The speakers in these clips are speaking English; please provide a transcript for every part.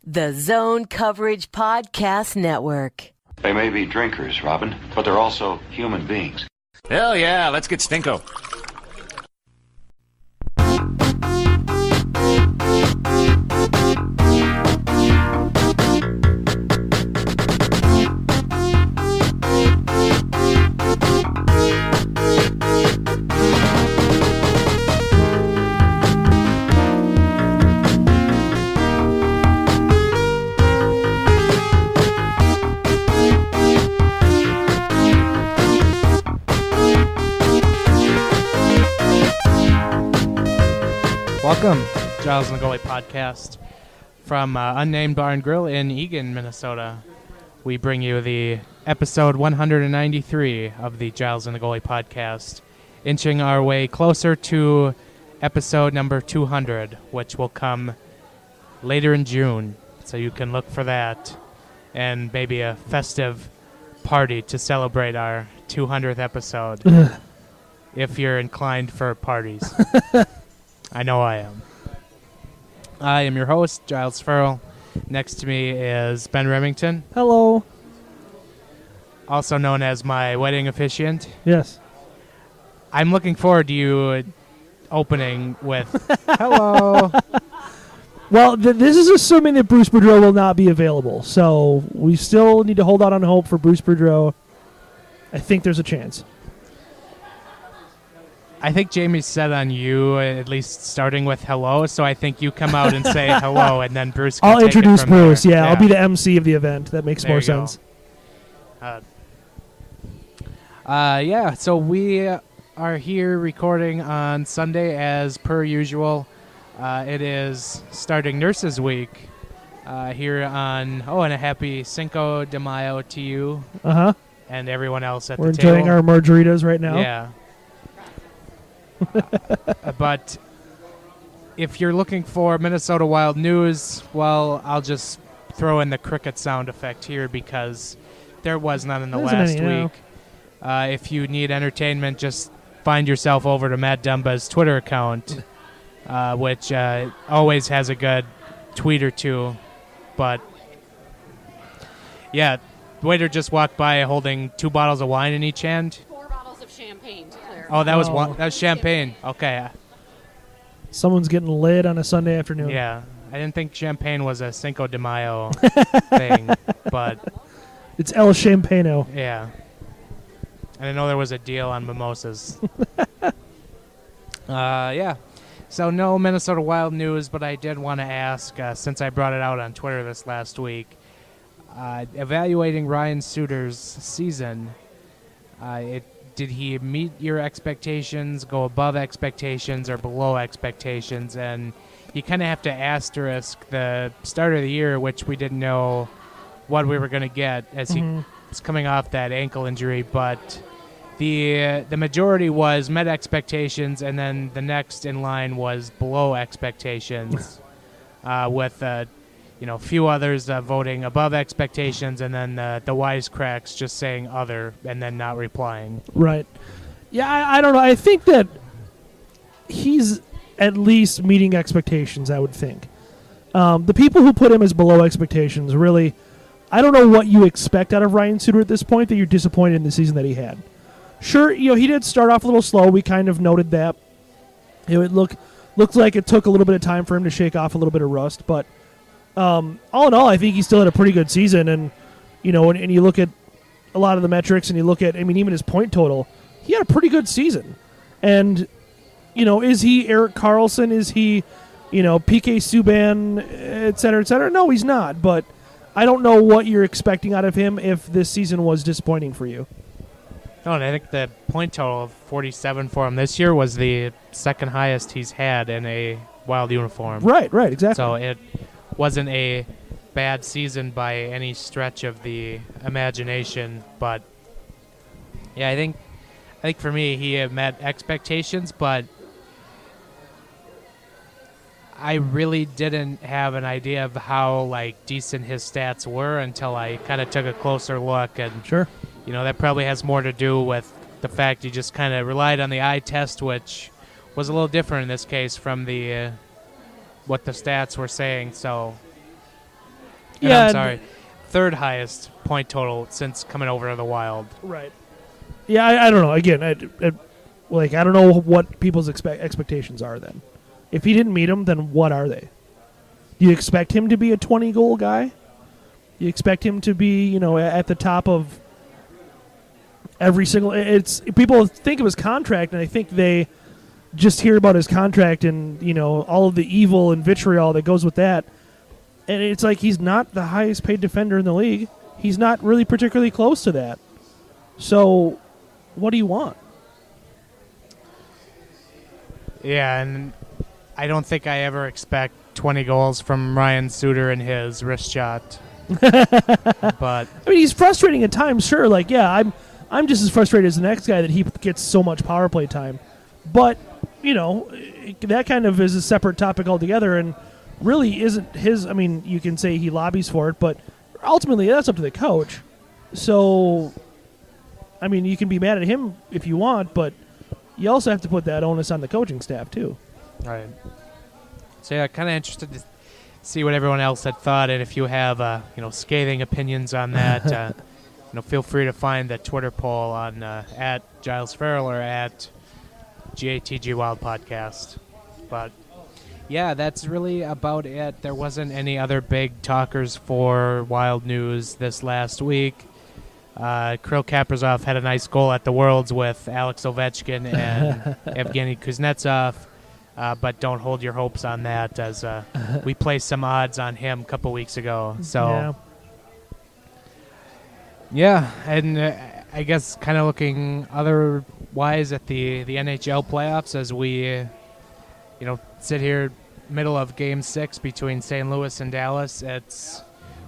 The Zone Coverage Podcast Network. They may be drinkers, Robin, but they're also human beings. Hell yeah, let's get stinko. Welcome, Giles and the Goalie podcast from Unnamed Bar and Grill in Eagan, Minnesota. We bring you the episode 193 of the Giles and the Goalie podcast, inching our way closer to episode number 200, which will come later in June. So you can look for that and maybe a festive party to celebrate our 200th episode if you're inclined for parties. I know I am. I am your host, Giles Farrell. Next to me is Ben Remington. Hello. Also known as my wedding officiant. Yes. I'm looking forward to you opening with hello. Well, this is assuming that Bruce Boudreau will not be available. So we still need to hold out on hope for Bruce Boudreau. I think there's a chance. I think Jamie said on you, at least starting with hello, so I think you come out and say hello, and then Bruce can I'll take introduce it from Bruce, there. yeah. I'll be the MC of the event. That makes more sense. So we are here recording on Sunday as per usual. It is starting Nurses Week here on, and a happy Cinco de Mayo to you and everyone else at We're the table. We're enjoying our margaritas right now. Yeah. But if you're looking for Minnesota Wild news, well, I'll just throw in the cricket sound effect here because there was none in the last week. If you need entertainment, just find yourself over to Matt Dumba's Twitter account, which always has a good tweet or two. But, yeah, the waiter just walked by holding 2 bottles of wine in each hand. 4 bottles of champagne. Oh, that was champagne. Okay. Someone's getting lit on a Sunday afternoon. Yeah. I didn't think champagne was a Cinco de Mayo thing, but... It's El Champano. Yeah. And I know there was a deal on mimosas. Yeah. So no Minnesota Wild news, but I did want to ask, since I brought it out on Twitter this last week, evaluating Ryan Suter's season, did he meet your expectations, go above expectations, or below expectations? And you kind of have to asterisk the start of the year, which we didn't know what we were going to get as he was coming off that ankle injury. But the majority was met expectations, and then the next in line was below expectations, with few others voting above expectations, and then the wisecracks just saying other and then not replying. Right. Yeah, I don't know. I think that he's at least meeting expectations, I would think. The people who put him as below expectations, really, I don't know what you expect out of Ryan Suter at this point that you're disappointed in the season that he had. Sure, he did start off a little slow. We kind of noted that. It looked like it took a little bit of time for him to shake off a little bit of rust, but all in all, I think he still had a pretty good season, and and you look at a lot of the metrics, and you look at, even his point total, he had a pretty good season. And is he Erik Karlsson? Is he, PK Subban, et cetera, et cetera? No, he's not. But I don't know what you're expecting out of him if this season was disappointing for you. No, and I think the point total of 47 for him this year was the second highest he's had in a Wild uniform. Right, exactly. So it wasn't a bad season by any stretch of the imagination, but yeah, I think for me he had met expectations, but I really didn't have an idea of how decent his stats were until I kind of took a closer look, and sure, that probably has more to do with the fact you just kind of relied on the eye test, which was a little different in this case from the what the stats were saying. So Yeah, I'm sorry, third highest point total since coming over to the Wild. Right. Yeah, I don't know. Again, I don't know what people's expectations are then. If he didn't meet them, then what are they? Do you expect him to be a 20-goal guy? You expect him to be, at the top of every single... People think of his contract, and I think they just hear about his contract and, all of the evil and vitriol that goes with that. And it's like he's not the highest paid defender in the league. He's not really particularly close to that. So, what do you want? Yeah, and I don't think I ever expect 20 goals from Ryan Suter and his wrist shot. But I mean, he's frustrating at times, sure. Like, yeah, I'm just as frustrated as the next guy that he gets so much power play time. But, that kind of is a separate topic altogether and really isn't his. I mean, you can say he lobbies for it, but ultimately that's up to the coach. So, I mean, you can be mad at him if you want, but you also have to put that onus on the coaching staff, too. Right. So, yeah, kind of interested to see what everyone else had thought, and if you have, scathing opinions on that, feel free to find the Twitter poll on at Giles Farrell or at GATG Wild Podcast. But, yeah, that's really about it. There wasn't any other big talkers for Wild news this last week. Kirill Kaprizov had a nice goal at the Worlds with Alex Ovechkin and Evgeny Kuznetsov. But don't hold your hopes on that, as we placed some odds on him a couple weeks ago. So, yeah, and I guess kind of looking otherwise at the NHL playoffs as we, sit here middle of Game 6 between St. Louis and Dallas.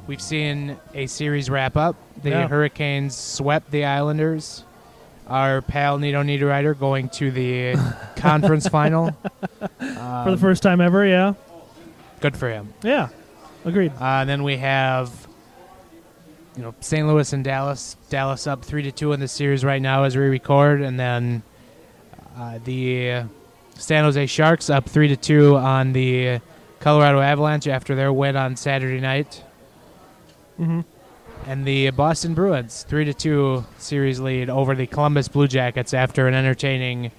We've seen a series wrap up. The Hurricanes swept the Islanders. Our pal Nito Niederreiter going to the conference final. For the first time ever, yeah. Good for him. Yeah, agreed. And then we have, St. Louis and Dallas. Dallas up 3-2 in the series right now as we record. And then the San Jose Sharks up 3-2 on the Colorado Avalanche after their win on Saturday night. Mm-hmm. And the Boston Bruins, 3-2 series lead over the Columbus Blue Jackets after an entertaining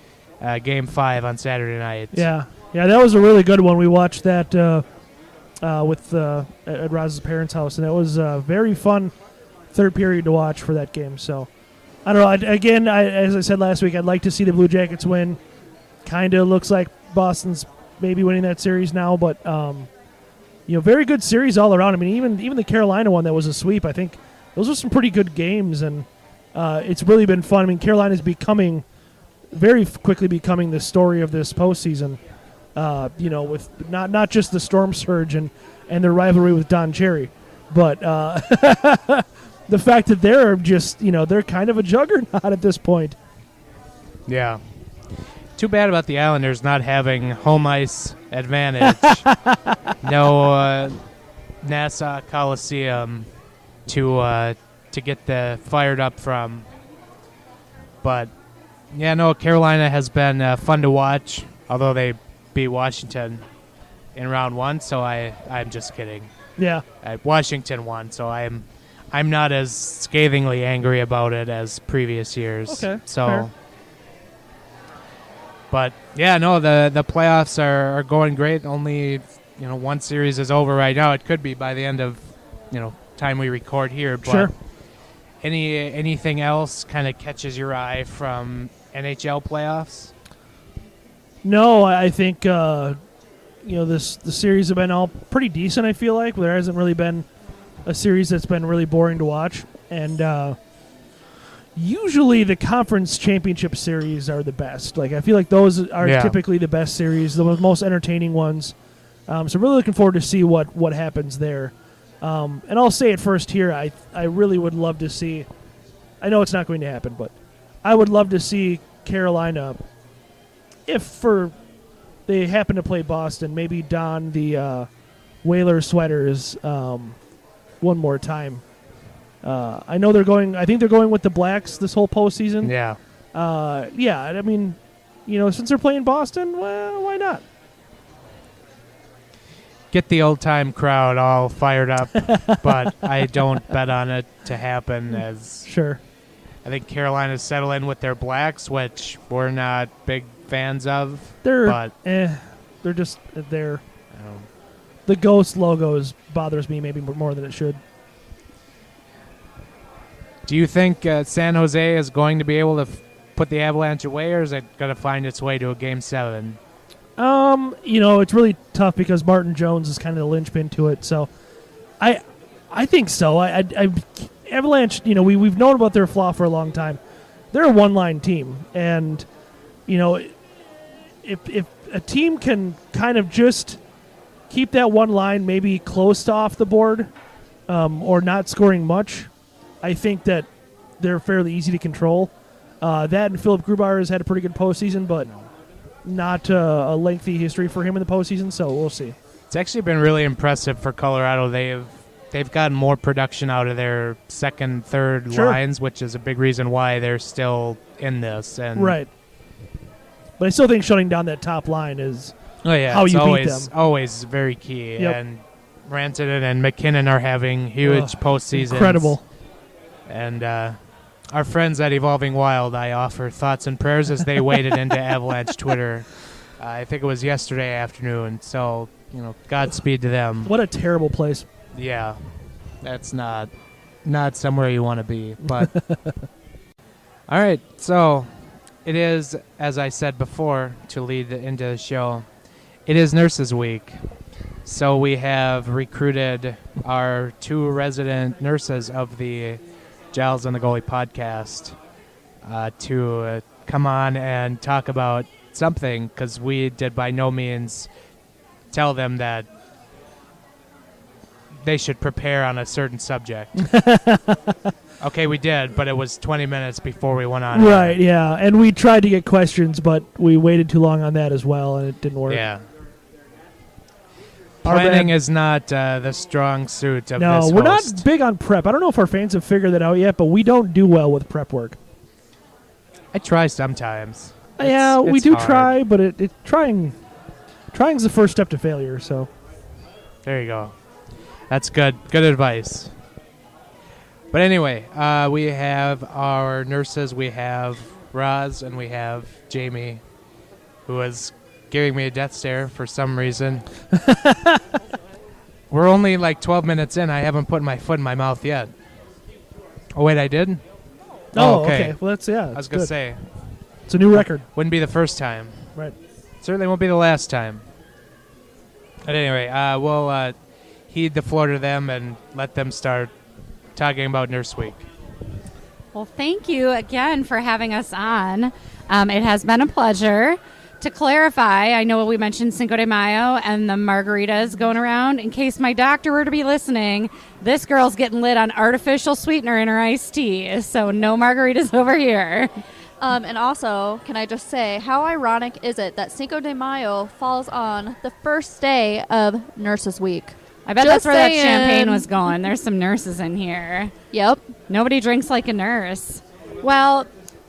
Game 5 on Saturday night. Yeah, that was a really good one. We watched that at Roz's parents' house, and it was a very fun third period to watch for that game. So, I don't know. As I said last week, I'd like to see the Blue Jackets win. Kind of looks like Boston's maybe winning that series now, but very good series all around. I mean, even the Carolina one that was a sweep, I think those are some pretty good games, and it's really been fun. I mean, Carolina's very quickly becoming the story of this postseason, with not just the Storm Surge and their rivalry with Don Cherry, but the fact that they're just, they're kind of a juggernaut at this point. Yeah. Too bad about the Islanders not having home ice advantage. No Nassau Coliseum to get the fired up from. But, Carolina has been fun to watch, although they beat Washington in round 1, so I'm just kidding. Yeah. Washington won, so I'm not as scathingly angry about it as previous years. Okay, so. fair. But, the playoffs are going great. Only, one series is over right now. It could be by the end of, time we record here. But sure. Anything else kind of catches your eye from NHL playoffs? No, I think, the series have been all pretty decent, I feel like. There hasn't really been a series that's been really boring to watch. And, usually the conference championship series are the best. Like, I feel like those are typically the best series, the most entertaining ones. So I'm really looking forward to see what happens there. And I'll say it first here. I really would love to see. I know it's not going to happen, but I would love to see Carolina, if they happen to play Boston, maybe don the Whaler sweaters one more time. I know I think they're going with the Blacks this whole postseason. Yeah. I mean, since they're playing Boston, well, why not? get the old-time crowd all fired up, but I don't bet on it to happen, as Sure. I think Carolina's settled in with their blacks, which we're not big fans of. They're just there. The ghost logos bothers me maybe more than it should. Do you think San Jose is going to be able to put the Avalanche away, or is it going to find its way to a Game 7? It's really tough because Martin Jones is kind of the linchpin to it. So, I think so. Avalanche. We've known about their flaw for a long time. They're a one-line team, and if a team can kind of just keep that one line maybe close to off the board, or not scoring much, I think that they're fairly easy to control. That and Philip Grubauer has had a pretty good postseason, but not a lengthy history for him in the postseason, so we'll see. It's actually been really impressive for Colorado. They've gotten more production out of their second, third lines, which is a big reason why they're still in this. Right. But I still think shutting down that top line is how you always, beat them. Always very key. Yep. And Rantanen and McKinnon are having huge postseasons. Incredible. And our friends at Evolving Wild, I offer thoughts and prayers as they waded into Avalanche Twitter. I think it was yesterday afternoon. So, Godspeed to them. What a terrible place. Yeah. That's not somewhere you want to be. But all right. So it is, as I said before, to lead into the show, it is Nurses Week. So we have recruited our 2 resident nurses of the Giles and the Goalie podcast to come on and talk about something, because we did by no means tell them that they should prepare on a certain subject. Okay, we did, but it was 20 minutes before we went on. Right, yeah. And we tried to get questions, but we waited too long on that as well, and it didn't work. Yeah. Planning is not the strong suit of this No, host. we're not big on prep. I don't know if our fans have figured that out yet, but we don't do well with prep work. I try sometimes. We do hard. try, but trying's the first step to failure, so. There you go. That's good. Good advice. But anyway, we have our nurses. We have Roz and we have Jamie, who is giving me a death stare for some reason. We're only like 12 minutes in. I haven't put my foot in my mouth yet. Oh, wait, I did? Oh, okay. Well, that's, I was going to say. It's a new record. Wouldn't be the first time. Right. Certainly won't be the last time. But anyway, we'll heed the floor to them and let them start talking about Nurse Week. Well, thank you again for having us on. It has been a pleasure. To clarify, I know we mentioned Cinco de Mayo and the margaritas going around. In case my doctor were to be listening, this girl's getting lit on artificial sweetener in her iced tea, so no margaritas over here. And also, can I just say, how ironic is it that Cinco de Mayo falls on the first day of Nurses Week? I bet Just that's where saying. that champagne was going. There's some nurses in here. Yep. Nobody drinks like a nurse. Well,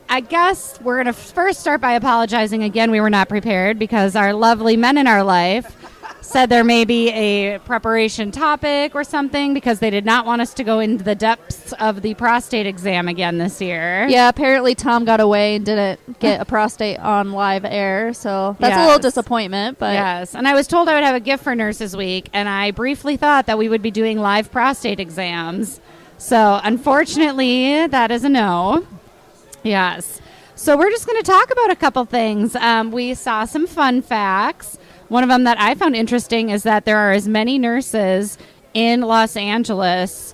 I guess we're going to first start by apologizing again. We were not prepared because our lovely men in our life said there may be a preparation topic or something because they did not want us to go into the depths of the prostate exam again this year. Yeah, apparently Tom got away and didn't get a prostate on live air, so that's a little disappointment. But yes, and I was told I would have a gift for Nurses Week, and I briefly thought that we would be doing live prostate exams. So unfortunately, that is a no. Yes. So we're just going to talk about a couple things. We saw some fun facts. One of them that I found interesting is that there are as many nurses in Los Angeles,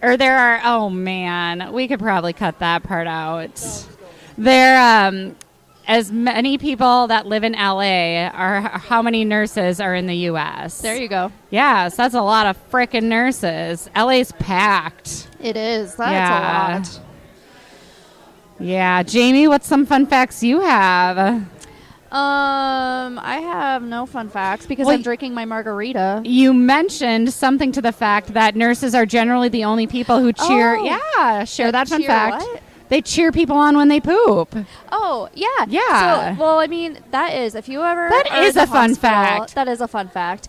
or there are, oh man, we could probably cut that part out. There as many people that live in LA are how many nurses are in the US. there you go. Yes, that's a lot of frickin' nurses. LA's packed. It is. That's a lot. Yeah, Jamie, what's some fun facts you have? I have no fun facts because I'm drinking my margarita. You mentioned something to the fact that nurses are generally the only people who cheer. Oh. Yeah, share that fun cheer fact. what? They cheer people on when they poop. Oh, yeah. Yeah. So, well, I mean, that is, if you ever That are is in a the fun hospital, fact. That is a fun fact.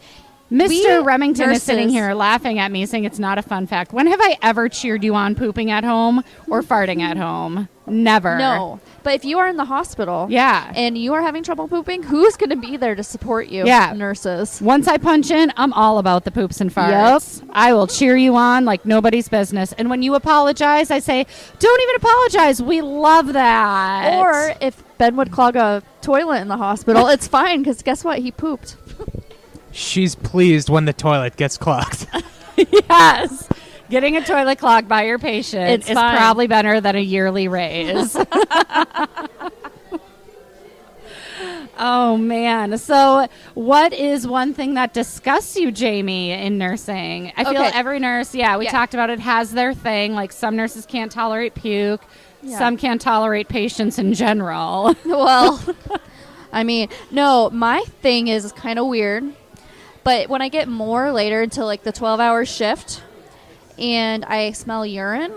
Mr. Remington is sitting nurses- here laughing at me saying it's not a fun fact. When have I ever cheered you on pooping at home or farting at home? Never. No. But if you are in the hospital Yeah. and you are having trouble pooping, who's going to be there to support you? Yeah. Nurses. Once I punch in, I'm all about the poops and farts. I will cheer you on like nobody's business. And when you apologize, I say, don't even apologize. We love that. Or if Ben would clog a toilet in the hospital, it's fine because guess what? He pooped. She's pleased when the toilet gets clogged. Yes. Getting a toilet clogged by your patient It's is fine. probably better than a yearly raise. Oh, man. So what is one thing that disgusts you, Jamie, in nursing? I feel Okay. every nurse, we Yeah. talked about it, has their thing. Like some nurses can't tolerate puke. Yeah. Some can't tolerate patients in general. Well, I mean, no, my thing is kind of weird. But when I get more later into like the 12-hour shift and I smell urine,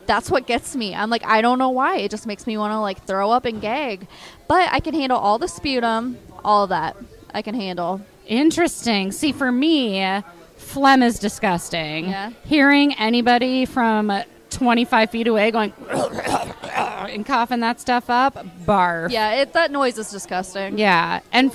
that's what gets me. I'm like, I don't know why. It just makes me want to like throw up and gag. But I can handle all the sputum, all of that. I can handle. Interesting. See, for me, phlegm is disgusting. Yeah. Hearing anybody from 25 feet away going and coughing that stuff up, barf. Yeah, that noise is disgusting. Yeah. And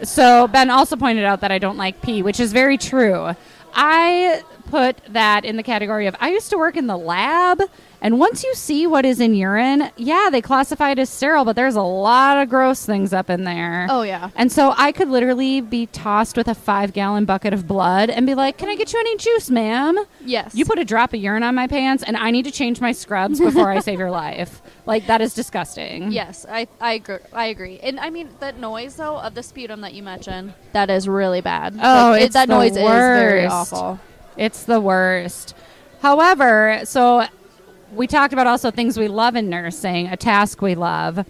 so Ben also pointed out that I don't like pee, which is very true. I put that in the category of I used to work in the lab, and once you see what is in urine, they classify it as sterile, but there's a lot of gross things up in there. Oh, yeah. And so I could literally be tossed with a 5-gallon bucket of blood and be like, can I get you any juice, ma'am? Yes. You put a drop of urine on my pants, and I need to change my scrubs before I save your life. Like, that is disgusting. Yes, I agree. And I mean, that noise, though, of the sputum that you mentioned, that is really bad. Oh, Like, it's that the noise is very worst. awful. It's the worst. However, so we talked about also things we love in nursing, a task we love.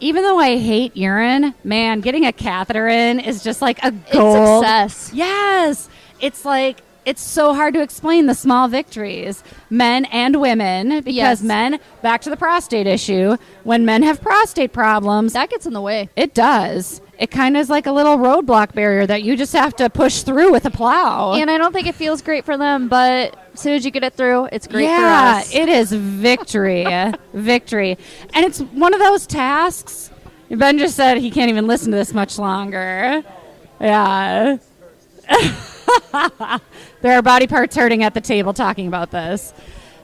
Even though I hate urine, man, getting a catheter in is just like a gold. It's success. Yes. It's like, it's so hard to explain the small victories. Men and women, because Yes. men, back to the prostate issue, when men have prostate problems, That gets in the way. it does. It kind of is like a little roadblock barrier that you just have to push through with a plow. And I don't think it feels great for them, but as soon as you get it through, it's great for Yeah, us. it is victory. Victory. And it's one of those tasks. Ben just said he can't even listen to this much longer. Yeah. There are body parts hurting at the table talking about this.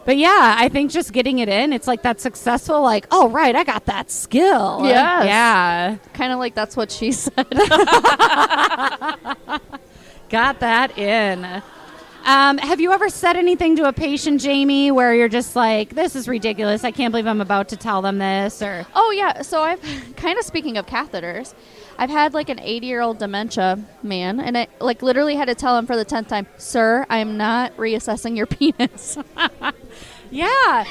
But yeah, I think just getting it in, it's like that successful, like, oh, right, I got that skill. Yes. Yeah. Kind of like that's what she said. Got that in. Have you ever said anything to a patient, Jamie, where you're just like, this is ridiculous. I can't believe I'm about to tell them this? Or Oh, yeah. So I've kind of speaking of catheters, I've had like an 80-year-old dementia man, and I like literally had to tell him for the 10th time, sir, I am not reassessing your penis. yeah.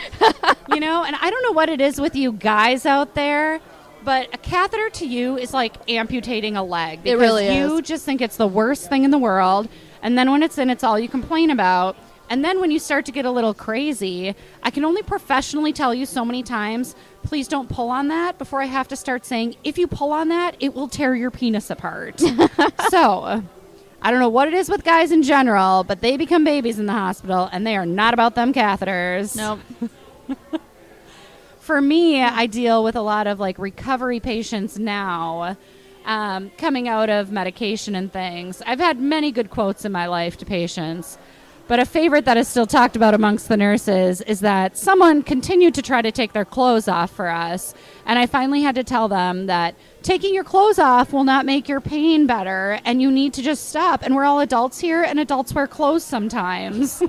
You know, and I don't know what it is with you guys out there, but a catheter to you is like amputating a leg. It really because you is. just think it's the worst thing in the world. And then when it's in, it's all you complain about. And then when you start to get a little crazy, I can only professionally tell you so many times, please don't pull on that before I have to start saying, if you pull on that, it will tear your penis apart. So I don't know what it is with guys in general, but they become babies in the hospital, and they are not about them catheters. Nope. For me, I deal with a lot of like recovery patients now, coming out of medication and things. I've had many good quotes in my life to patients, but a favorite that is still talked about amongst the nurses is that someone continued to try to take their clothes off for us, and I finally had to tell them that taking your clothes off will not make your pain better, and you need to just stop. And we're all adults here, and adults wear clothes sometimes.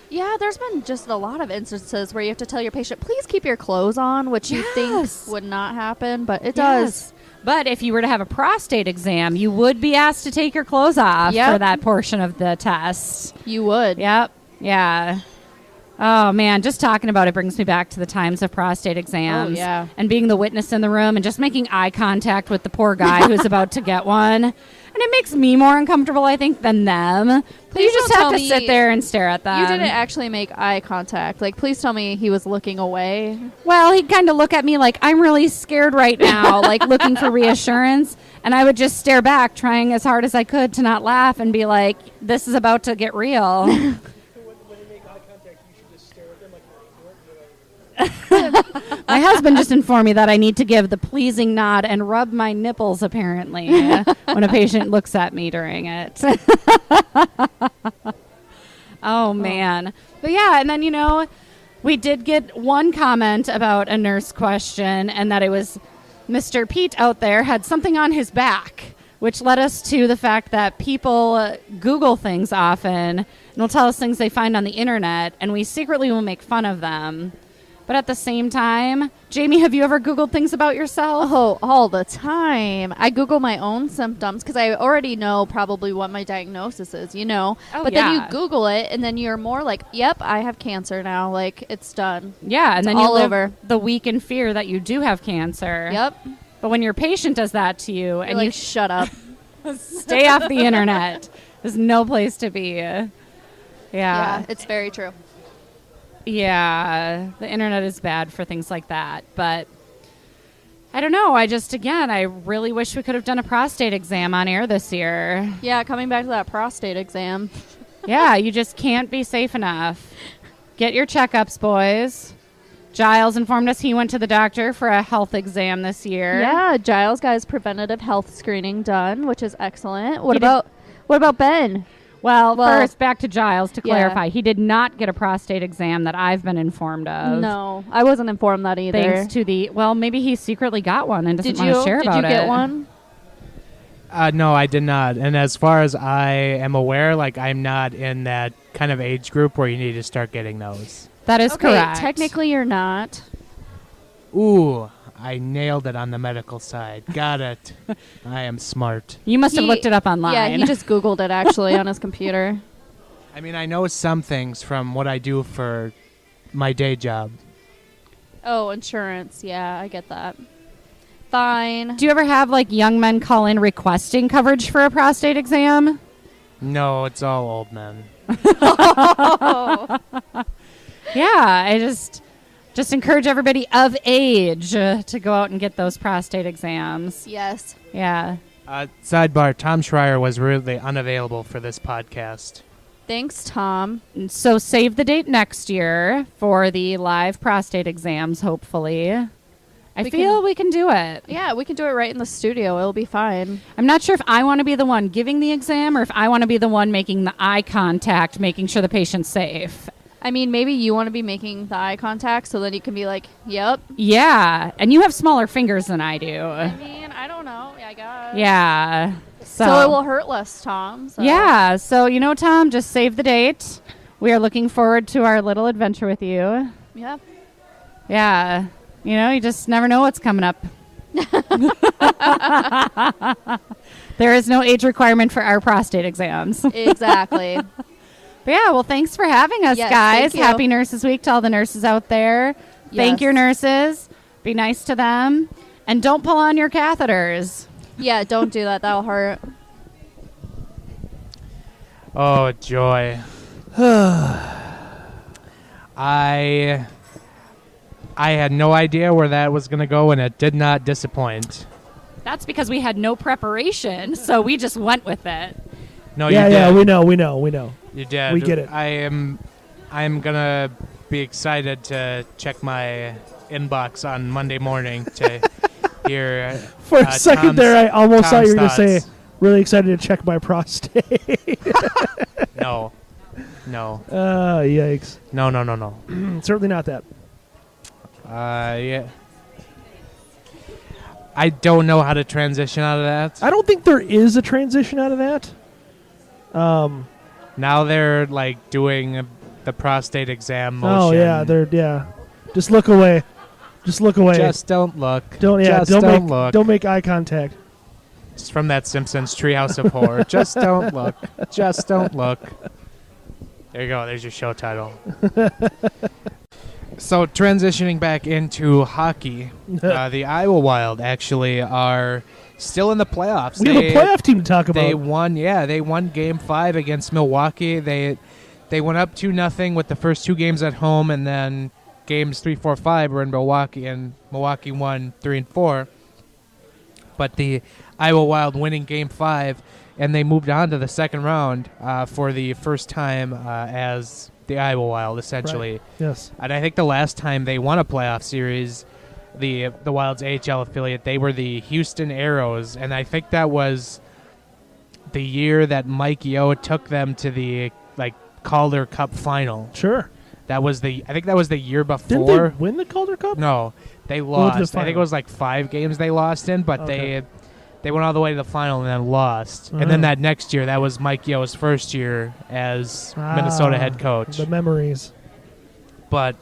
Yeah, there's been just a lot of instances where you have to tell your patient, please keep your clothes on, which you think would not happen, but it does. But if you were to have a prostate exam, you would be asked to take your clothes off Yep. for that portion of the test. You would. Yep. Yeah. Oh, man, just talking about it brings me back to the times of prostate exams. Oh, yeah. And being the witness in the room and just making eye contact with the poor guy who's about to get one. And it makes me more uncomfortable, I think, than them. Please You just don't have tell to me sit there and stare at them. You didn't actually make eye contact. Like, please tell me he was looking away. Well, he'd kind of look at me like, I'm really scared right now, like looking for reassurance. And I would just stare back, trying as hard as I could to not laugh and be like, this is about to get real. When they make eye contact, you should just stare at them like My husband just informed me that I need to give the pleasing nod and rub my nipples, apparently, when a patient looks at me during it. Oh, man. But yeah, and then, we did get one comment about a nurse question, and that it was Mr. Pete out there had something on his back, which led us to the fact that people Google things often and will tell us things they find on the internet, and we secretly will make fun of them. But at the same time, Jamie, have you ever Googled things about yourself? Oh, all the time. I Google my own symptoms because I already know probably what my diagnosis is, Oh, but then you Google it, and then you're more like, yep, I have cancer now. Like, it's done. Yeah, and it's then all you live over. the week in fear that you do have cancer. Yep. But when your patient does that to you, You're and like, you shut up. stay off the internet, there's no place to be. Yeah, it's very true. Yeah, the internet is bad for things like that. But I don't know. I really wish we could have done a prostate exam on air this year. Yeah, coming back to that prostate exam. Yeah, you just can't be safe enough. Get your checkups, boys. Giles informed us he went to the doctor for a health exam this year. Yeah, Giles got his preventative health screening done, which is excellent. What about Ben? Well, first, back to Giles to Yeah. clarify. He did not get a prostate exam that I've been informed of. No, I wasn't informed that either. Thanks to maybe he secretly got one and doesn't want to share about it. Did you get one? No, I did not. And as far as I am aware, I'm not in that kind of age group where you need to start getting those. That is correct. Technically, you're not. Ooh, I nailed it on the medical side. Got it. I am smart. You must have looked it up online. Yeah, he just Googled it actually on his computer. I mean, I know some things from what I do for my day job. Oh, insurance. Yeah, I get that. Fine. Do you ever have young men call in requesting coverage for a prostate exam? No, it's all old men. Yeah, I just encourage everybody of age to go out and get those prostate exams. Yes. Yeah. Sidebar, Tom Schreier was really unavailable for this podcast. Thanks, Tom. So save the date next year for the live prostate exams, hopefully. I feel we can do it. Yeah, we can do it right in the studio. It'll be fine. I'm not sure if I want to be the one giving the exam or if I want to be the one making the eye contact, making sure the patient's safe. I mean, maybe you want to be making the eye contact so then you can be like, yep. Yeah, and you have smaller fingers than I do. I mean, I don't know. I guess. Yeah. So it will hurt less, Tom. So. Yeah. So, Tom, just save the date. We are looking forward to our little adventure with you. Yeah. Yeah. You just never know what's coming up. There is no age requirement for our prostate exams. Exactly. But yeah, well, thanks for having us, yes, guys. thank you. Happy Nurses Week to all the nurses out there. Thank Yes. your nurses. Be nice to them. And don't pull on your catheters. Yeah, don't do that. That'll hurt. Oh, joy. I had no idea where that was going to go, and it did not disappoint. That's because we had no preparation, so we just went with it. No, yeah, you did. yeah, we know. You did. We get it. I'm gonna be excited to check my inbox on Monday morning to hear. For a second there, I almost thought you were going to say, thoughts. really excited to check my prostate. No. Yikes. No. Certainly not that. Yeah. I don't know how to transition out of that. I don't think there is a transition out of that. Now they're doing the prostate exam motion. Oh yeah, Just look away. Just look away. Just don't look. Don't look. Don't make eye contact. It's from that Simpsons Treehouse of Horror. Just don't look. Just don't look. There you go. There's your show title. So transitioning back into hockey, the Iowa Wild actually are still in the playoffs. We have a playoff team to talk about. They won Game 5 against Milwaukee. They went up 2-0 with the first two games at home, and then games 3, 4, 5 were in Milwaukee, and Milwaukee won 3 and 4. but the Iowa Wild winning Game 5, and they moved on to the second round for the first time as the Iowa Wild, essentially. Right. Yes. And I think the last time they won a playoff series, the Wild's AHL affiliate, they were the Houston Aeros, and I think that was the year that Mike Yeo took them to the Calder Cup final. Sure. I think that was the year before. Didn't they win the Calder Cup? No, they lost. I think it was 5 games they lost in, but they went all the way to the final and then lost. And then that next year, that was Mike Yeo's first year as Minnesota head coach. The memories. But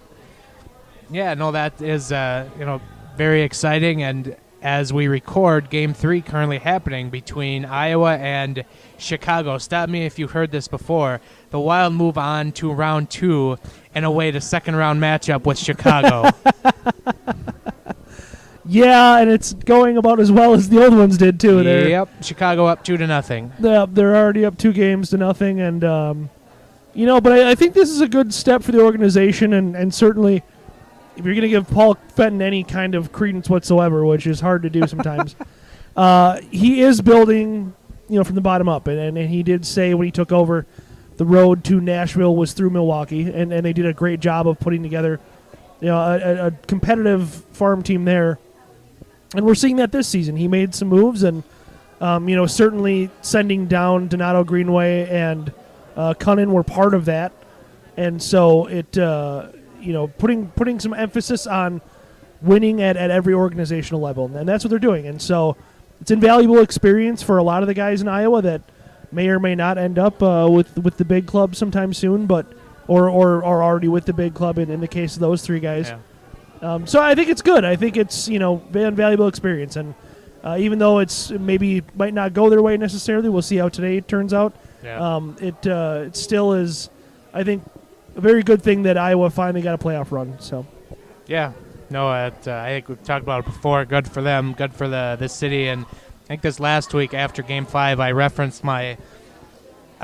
yeah, no, that is very exciting. And as we record, Game 3 currently happening between Iowa and Chicago. Stop me if you've heard this before. The Wild move on to round 2 and away to second-round matchup with Chicago. Yeah, and it's going about as well as the old ones did, too. Yep, Chicago up 2-0. They're already up 2-0, and, but I think this is a good step for the organization, and certainly if you're going to give Paul Fenton any kind of credence whatsoever, which is hard to do sometimes, he is building, from the bottom up, and he did say when he took over, the road to Nashville was through Milwaukee, and they did a great job of putting together, a competitive farm team there. And we're seeing that this season. He made some moves, and certainly sending down Donato Greenway and Cunnin were part of that. And so it, putting some emphasis on winning at every organizational level, and that's what they're doing. And so it's invaluable experience for a lot of the guys in Iowa that may or may not end up with the big club sometime soon, but or already with the big club in the case of those 3 guys. Yeah. So I think it's good. I think it's invaluable experience, and even though it's maybe might not go their way necessarily, we'll see how today turns out. Yeah. It still is, I think, a very good thing that Iowa finally got a playoff run. So. Yeah. No, I think we've talked about it before. Good for them. Good for the city. And I think this last week after Game 5, I referenced a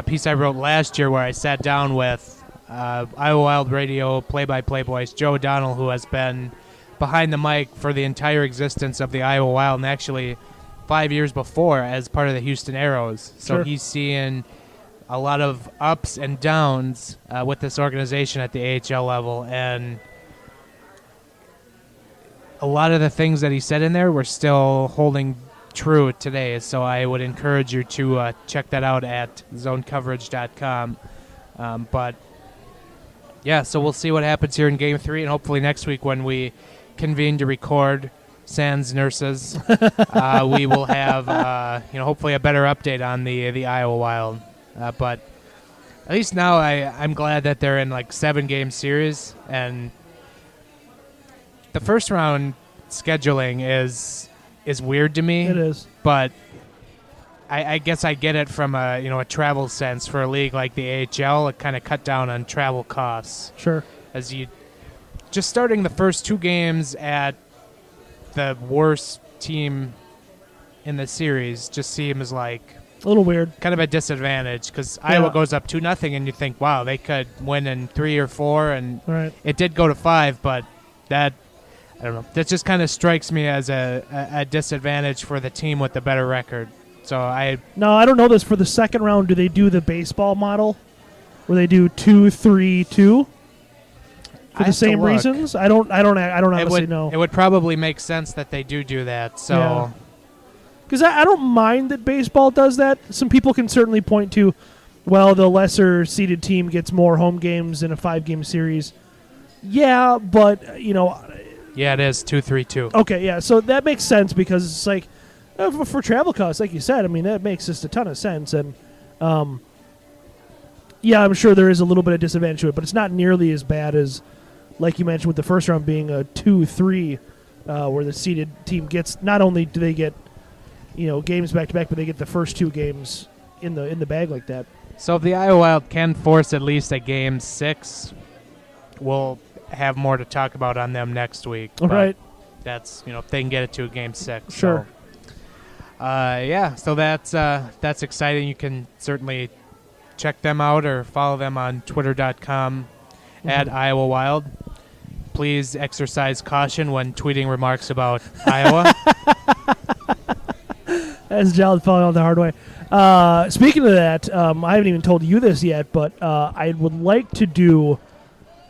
piece I wrote last year where I sat down with Iowa Wild Radio play-by-play voice Joe O'Donnell, who has been behind the mic for the entire existence of the Iowa Wild, and actually 5 years before as part of the Houston Aeros. So Sure. He's seeing a lot of ups and downs with this organization at the AHL level, and a lot of the things that he said in there were still holding true today. So I would encourage you to check that out at zonecoverage.com. But yeah, so we'll see what happens here in Game 3, and hopefully next week when we convene to record sans nurses, we will have hopefully a better update on the Iowa Wild. But at least now I'm glad that they're in 7-game series, and the first round scheduling is weird to me. It is, but I guess I get it from a travel sense for a league like the AHL. It kind of cut down on travel costs. Sure. As you just starting the first 2 games at the worst team in the series just seems like a little weird, kind of a disadvantage, because Iowa goes up 2-0, and you think, wow, they could win in 3 or 4, and right. It did go to 5, but that, I don't know, that just kind of strikes me as a disadvantage for the team with the better record. So I don't know this. For the second round, do they do the baseball model where they do 2-3-2 for the same reasons? I don't honestly know. It would probably make sense that they do that. So, because I don't mind that baseball does that. Some people can certainly point to, well, the lesser seeded team gets more home games in a 5-game series. Yeah, but yeah, it is 2-3-2. Okay, yeah, so that makes sense because it's like, for travel costs, like you said, I mean, that makes just a ton of sense. And, I'm sure there is a little bit of disadvantage to it, but it's not nearly as bad as, like you mentioned, with the first round being a 2-3, where the seeded team gets, not only do they get, games back-to-back, but they get the first 2 games in the bag like that. So if the Iowa Wild can force at least a Game 6, we'll have more to talk about on them next week. All right. That's, if they can get it to a Game 6. Sure. So that's exciting. You can certainly check them out or follow them on twitter.com at Iowa Wild. Please exercise caution when tweeting remarks about Iowa. As Giles falling out the hard way. Speaking of that, I haven't even told you this yet, but I would like to do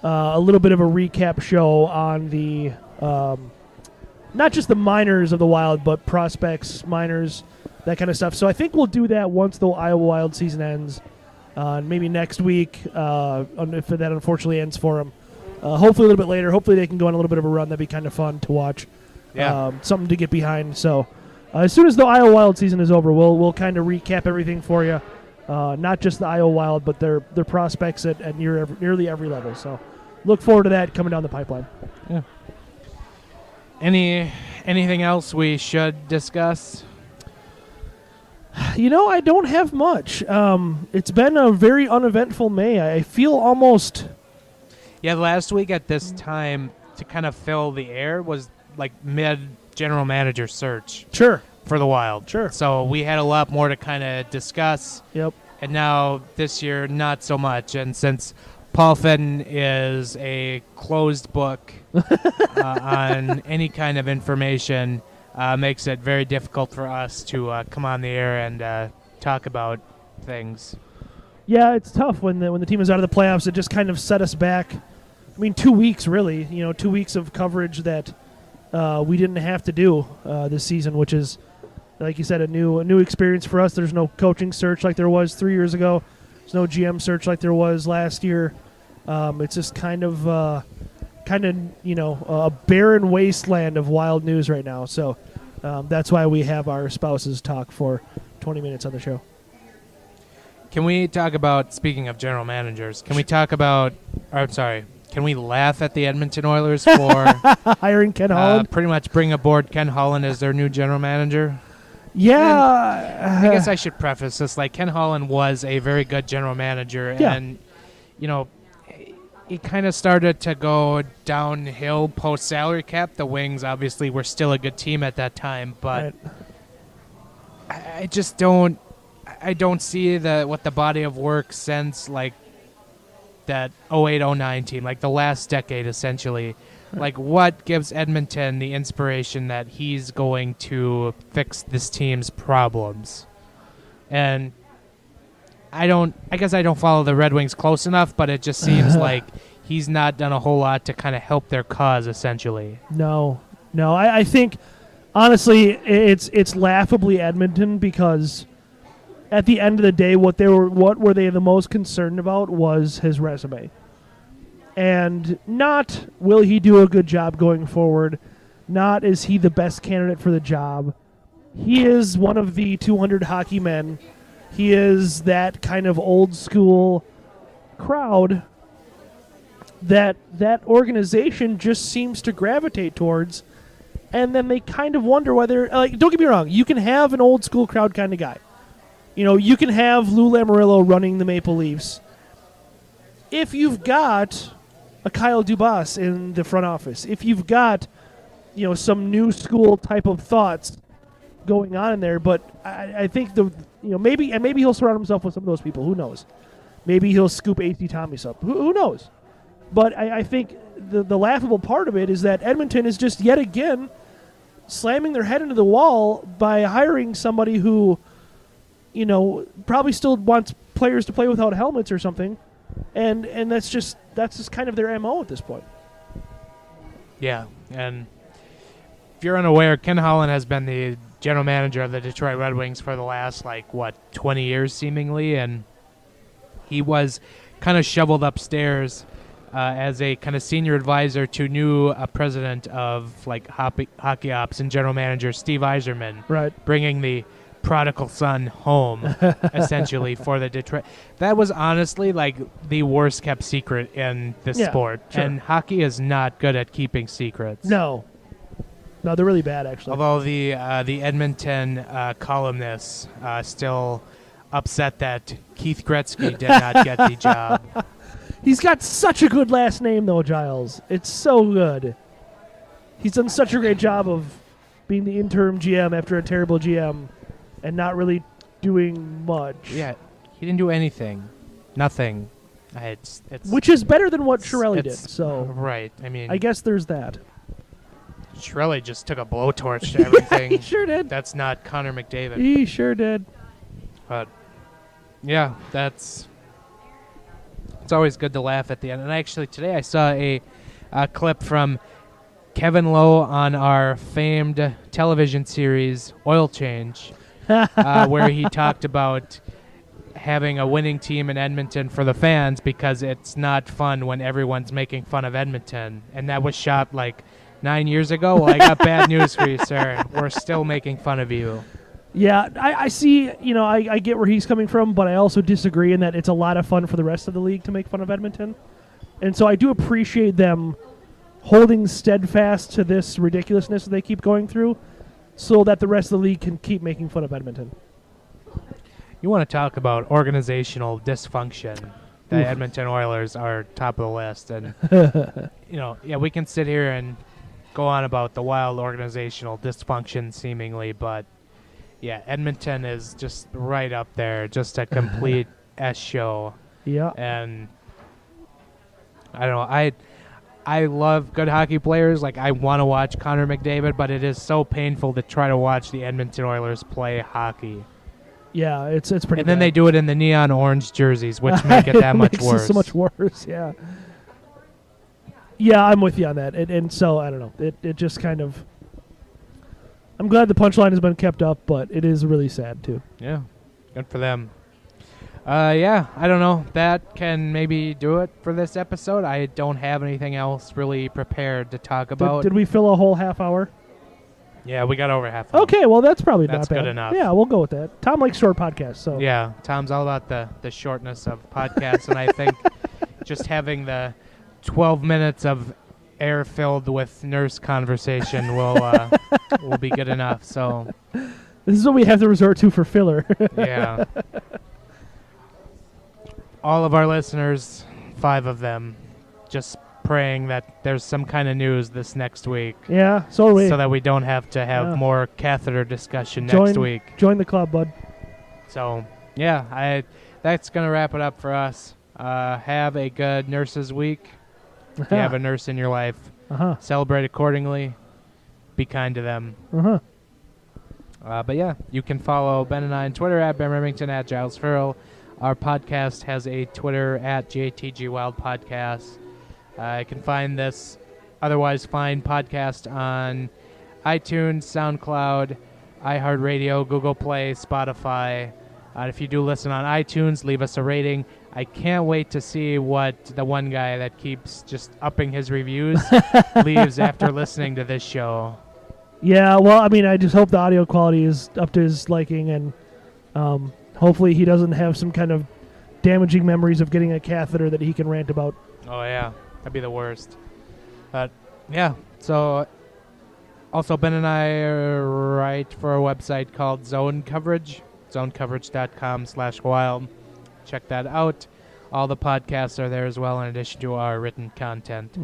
a little bit of a recap show on the not just the minors of the Wild, but prospects, minors, that kind of stuff. So I think we'll do that once the Iowa Wild season ends, maybe next week, if that unfortunately ends for them. Hopefully a little bit later. Hopefully they can go on a little bit of a run. That'd be kind of fun to watch. Yeah. Something to get behind. So as soon as the Iowa Wild season is over, we'll kind of recap everything for you. Not just the Iowa Wild, but their prospects at nearly every level. So look forward to that coming down the pipeline. Yeah. Anything else we should discuss? I don't have much. It's been a very uneventful May. I feel almost... Yeah, last week at this time, to kind of fill the air, was like mid-general manager search. Sure. For the Wild. Sure. So we had a lot more to kind of discuss. Yep. And now this year, not so much. And since Paul Fedden is a closed book on any kind of information, makes it very difficult for us to come on the air and talk about things. Yeah, it's tough when the team is out of the playoffs. It just kind of set us back. 2 weeks, really. 2 weeks of coverage that we didn't have to do this season, which is, like you said, a new experience for us. There's no coaching search like there was 3 years ago. There's no GM search like there was last year. It's just kind of a barren wasteland of Wild news right now. So that's why we have our spouses talk for 20 minutes on the show. Can we talk about, speaking of general managers, can we laugh at the Edmonton Oilers for hiring Ken Holland? Pretty much bring aboard Ken Holland as their new general manager? Yeah. I guess I should preface this. Ken Holland was a very good general manager, and, he kind of started to go downhill post-salary cap. The Wings, obviously, were still a good team at that time, but I just don't see what the body of work since, that 08-09 team, the last decade, essentially. What gives Edmonton the inspiration that he's going to fix this team's problems? And I guess I don't follow the Red Wings close enough, but it just seems like he's not done a whole lot to kind of help their cause, essentially. No. I think, honestly, it's laughably Edmonton, because at the end of the day, what were they the most concerned about was his resume. And not will he do a good job going forward, not is he the best candidate for the job. He is one of the 200 hockey men. He is that kind of old school crowd that organization just seems to gravitate towards. And then they kind of wonder whether, don't get me wrong, you can have an old school crowd kind of guy. You can have Lou Lamoriello running the Maple Leafs. If you've got a Kyle Dubas in the front office, if you've got, some new school type of thoughts going on in there, but I think maybe he'll surround himself with some of those people. Who knows? Maybe he'll scoop A.T. Thomas up. Who knows? But I think the laughable part of it is that Edmonton is just yet again slamming their head into the wall by hiring somebody who, probably still wants players to play without helmets or something, and that's just kind of their MO at this point. Yeah, and if you're unaware, Ken Holland has been the general manager of the Detroit Red Wings for the last 20 years seemingly, and he was kind of shoveled upstairs as a kind of senior advisor to new president of hockey ops and general manager Steve Yzerman, right, bringing the prodigal son home essentially for the Detroit. That was honestly the worst kept secret in this sport. Sure. And hockey is not good at keeping secrets. No, they're really bad, actually. Although the Edmonton columnists still upset that Keith Gretzky did not get the job. He's got such a good last name, though, Giles. It's so good. He's done such a great job of being the interim GM after a terrible GM and not really doing much. Yeah, he didn't do anything. Nothing. Which is better than what Chiarelli did. So right. I mean, I guess there's that. Shirley just took a blowtorch to everything. He sure did. That's not Connor McDavid. He sure did. But, yeah, it's always good to laugh at the end. And actually, today I saw a clip from Kevin Lowe on our famed television series, Oil Change, where he talked about having a winning team in Edmonton for the fans because it's not fun when everyone's making fun of Edmonton. And that was shot like 9 years ago. Well, I got bad news for you, sir. We're still making fun of you. Yeah, I see, I get where he's coming from, but I also disagree in that it's a lot of fun for the rest of the league to make fun of Edmonton. And so I do appreciate them holding steadfast to this ridiculousness that they keep going through so that the rest of the league can keep making fun of Edmonton. You want to talk about organizational dysfunction. The Edmonton Oilers are top of the list. And, we can sit here and go on about the wild organizational dysfunction seemingly, but, yeah, Edmonton is just right up there, just a complete S show. Yeah. And, I don't know, I love good hockey players. Like, I want to watch Connor McDavid, but it is so painful to try to watch the Edmonton Oilers play hockey. Yeah, it's pretty. And then they do it in the neon orange jerseys, which make it that much worse. It so much worse. Yeah. Yeah, I'm with you on that. And so I don't know. It just kind of. I'm glad the punchline has been kept up, but it is really sad too. Yeah, good for them. Yeah, I don't know. That can maybe do it for this episode. I don't have anything else really prepared to talk about. Did we fill a whole half hour? Yeah, we got over half hour. Okay, well, that's probably not bad. That's good enough. Yeah, we'll go with that. Tom likes short podcasts, so. Yeah, Tom's all about the shortness of podcasts, and I think just having the 12 minutes of air-filled with nurse conversation will be good enough. So this is what we have to resort to for filler. Yeah. All of our listeners, 5 of them, just praying that there's some kind of news this next week. Yeah, so are we. So that we don't have to have more catheter discussion next week. Join the club, bud. So, yeah, that's going to wrap it up for us. Have a good nurses week. If you have a nurse in your life, celebrate accordingly. Be kind to them. But yeah, you can follow Ben and I on Twitter at Ben Remington, at Giles Farrell. Our podcast has a Twitter at JTG Wild Podcast. You can find this otherwise fine podcast on iTunes, SoundCloud, iHeartRadio, Google Play, Spotify. If you do listen on iTunes, leave us a rating. I can't wait to see what the one guy that keeps just upping his reviews leaves after listening to this show. Yeah, well, I mean, I just hope the audio quality is up to his liking, and hopefully he doesn't have some kind of damaging memories of getting a catheter that he can rant about. Oh, yeah. That'd be the worst. But, yeah. So, also, Ben and I write for a website called Zone Coverage, zonecoverage.com/wild. Check that out. All the podcasts are there as well, in addition to our written content.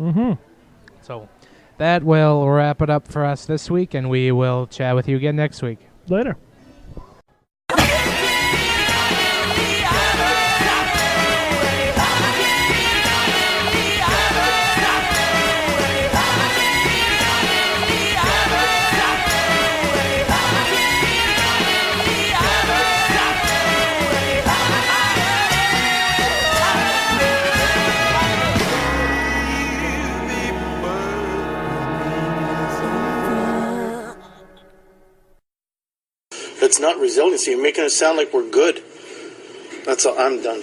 So, that will wrap it up for us this week, and we will chat with you again next week. Later. It's not resiliency. You're making it sound like we're good. That's all. I'm done.